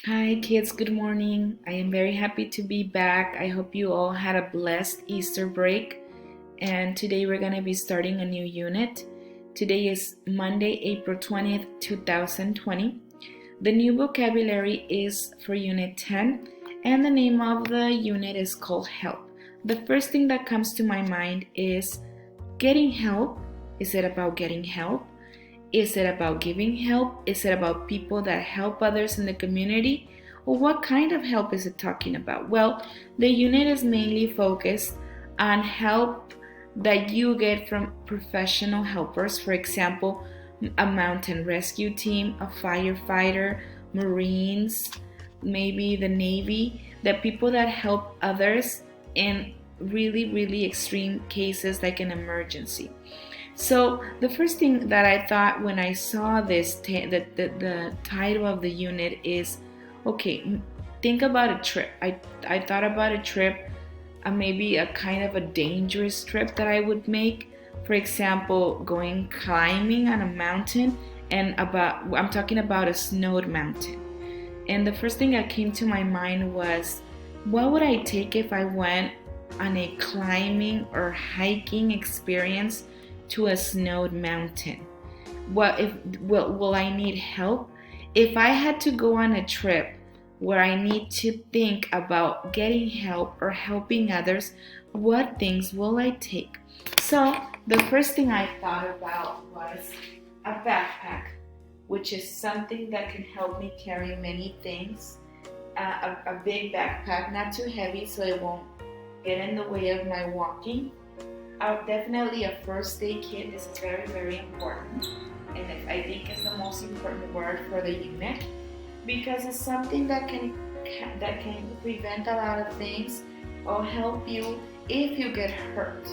Hi, kids. Good morning. I am very happy to be back. I hope you all had a blessed Easter break. And today we're going to be starting a new unit. Today is Monday, April 20th, 2020. The new vocabulary is for Unit 10, and the name of the unit is called Help. The first thing that comes to my mind is getting help. Is it about getting help? Is it about giving help? Is it about people that help others in the community? Or what kind of help is it talking about? Well, the unit is mainly focused on help that you get from professional helpers. For example, a mountain rescue team, a firefighter, Marines, maybe the Navy, the people that help others in really, really extreme cases like an emergency. So the first thing that I thought when I saw this, the title of the unit is, okay, think about a trip. I thought about a trip, maybe a kind of a dangerous trip that I would make. For example, going climbing on a mountain, and I'm talking about a snowed mountain. And the first thing that came to my mind was, what would I take if I went on a climbing or hiking experience to a snowed mountain? What if will I need help? If I had to go on a trip where I need to think about getting help or helping others, what things will I take? So the first thing I thought about was a backpack, which is something that can help me carry many things. A big backpack, not too heavy so it won't get in the way of my walking. Definitely a first aid kit is very, very important. And I think it's the most important word for the unit because it's something that can prevent a lot of things or help you if you get hurt.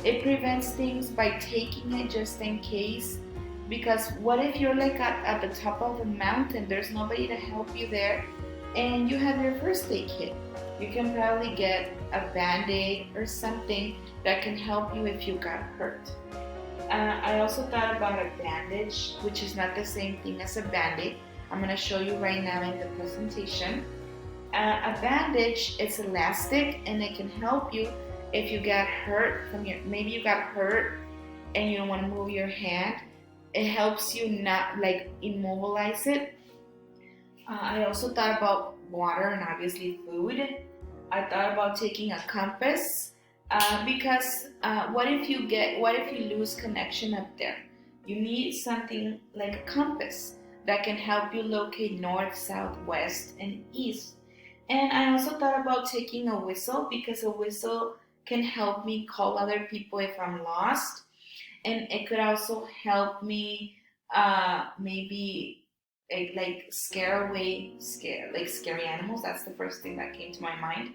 It prevents things by taking it just in case, because what if you're like at the top of a mountain, there's nobody to help you there, and you have your first aid kit. You can probably get a band-aid or something that can help you if you got hurt. I also thought about a bandage, which is not the same thing as a band-aid. I'm going to show you right now in the presentation. A bandage is elastic and it can help you if you got hurt maybe you got hurt and you don't want to move your hand. It helps you not like immobilize it. I also thought about water and obviously food. I thought about taking a compass because what if you lose connection up there? You need something like a compass that can help you locate north, south, west, and east. And I also thought about taking a whistle because a whistle can help me call other people if I'm lost, and it could also help me maybe like scary animals. That's the first thing that came to my mind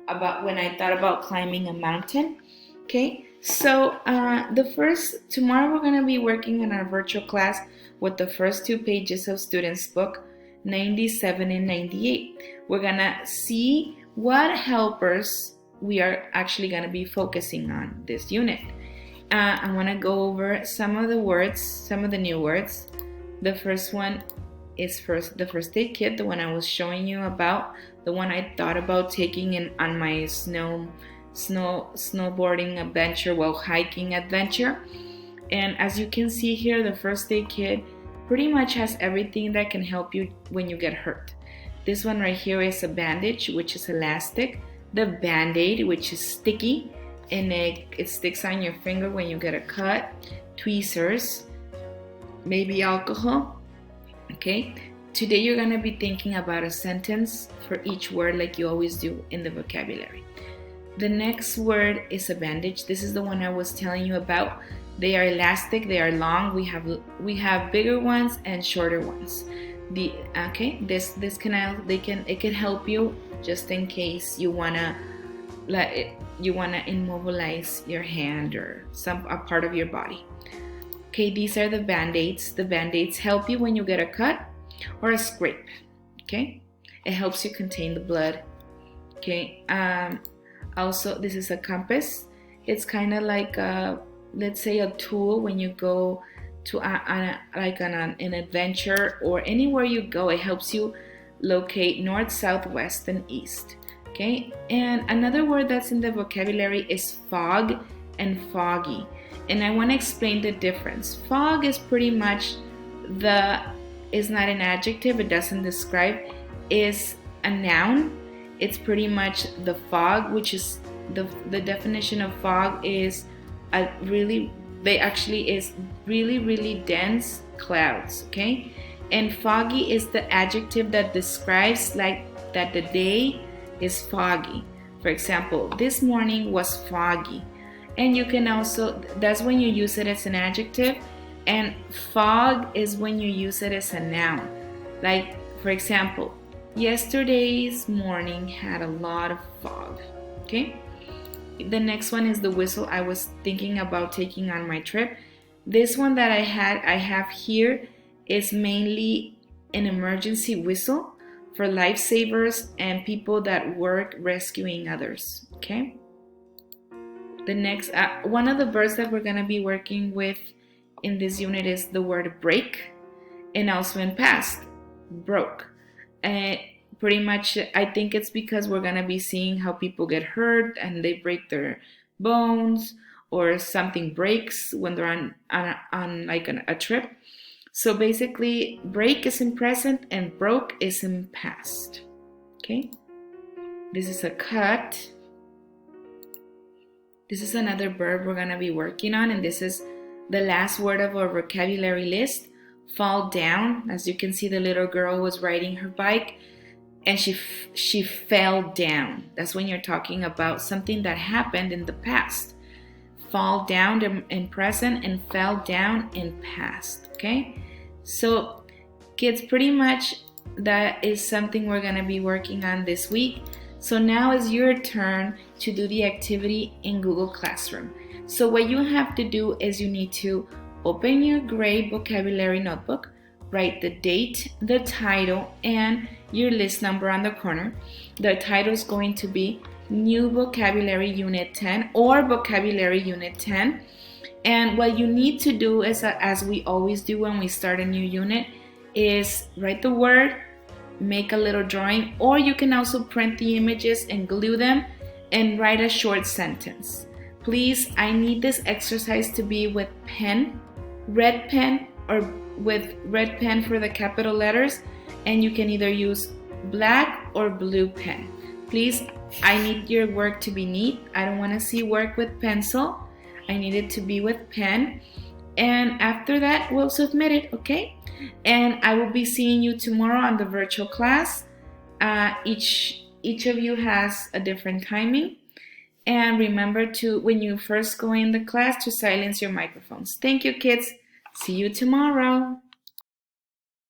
about when I thought about climbing a mountain. Okay, so tomorrow we're gonna be working in our virtual class with the first two pages of students' book 97 and 98. We're gonna see what helpers we are actually gonna be focusing on this unit. I want to go over some of the words, some of the new words. The first one is the first aid kit, the one I was showing you about, the one I thought about taking on my snowboarding adventure, hiking adventure. And as you can see here, the first aid kit pretty much has everything that can help you when you get hurt. This one right here is a bandage, which is elastic. The band-aid, which is sticky, and it sticks on your finger when you get a cut. Tweezers, maybe alcohol. Okay, today you're going to be thinking about a sentence for each word like you always do in the vocabulary. The next word is a bandage. This is the one I was telling you about. They are elastic, they are long. We have bigger ones and shorter ones. It can help you just in case you wanna immobilize your hand or a part of your body. Okay, these are the band-aids. The band-aids help you when you get a cut or a scrape. Okay, it helps you contain the blood. Okay, also this is a compass. It's kind of like let's say a tool when you go to an adventure or anywhere you go. It helps you locate north, south, west, and east. Okay, and another word that's in the vocabulary is fog and foggy. And I want to explain the difference. Fog is pretty much is not an adjective, it doesn't describe, is a noun. It's pretty much the fog, which is the definition of fog is really dense clouds, okay? And foggy is the adjective that describes like that the day is foggy. For example, this morning was foggy. And you can also, that's when you use it as an adjective, and fog is when you use it as a noun. Like, for example, yesterday's morning had a lot of fog, okay? The next one is the whistle I was thinking about taking on my trip. This one that I have here is mainly an emergency whistle for lifesavers and people that work rescuing others, okay? The next, one of the verbs that we're gonna be working with in this unit is the word break, and also in past, broke. Pretty much, I think it's because we're gonna be seeing how people get hurt and they break their bones, or something breaks when they're on like a trip. So basically, break is in present and broke is in past. Okay? This is a cut. This is another verb we're gonna be working on, and this is the last word of our vocabulary list. Fall down. As you can see, the little girl was riding her bike and she fell down. That's when you're talking about something that happened in the past. Fall down in present and fell down in past, okay? So kids, pretty much that is something we're gonna be working on this week. So now is your turn to do the activity in Google Classroom. So what you have to do is you need to open your gray vocabulary notebook, write the date, the title, and your list number on the corner. The title is going to be New Vocabulary Unit 10 or Vocabulary Unit 10. And what you need to do is, as we always do when we start a new unit, is write the word, make a little drawing, or you can also print the images and glue them and write a short sentence. Please, I need this exercise to be with pen, red pen, or with red pen for the capital letters, and you can either use black or blue pen. Please, I need your work to be neat. I don't want to see work with pencil. I need it to be with pen. And after that, we'll submit it, okay? And I will be seeing you tomorrow on the virtual class. Each of you has a different timing. And remember to, when you first go in the class, to silence your microphones. Thank you, kids. See you tomorrow.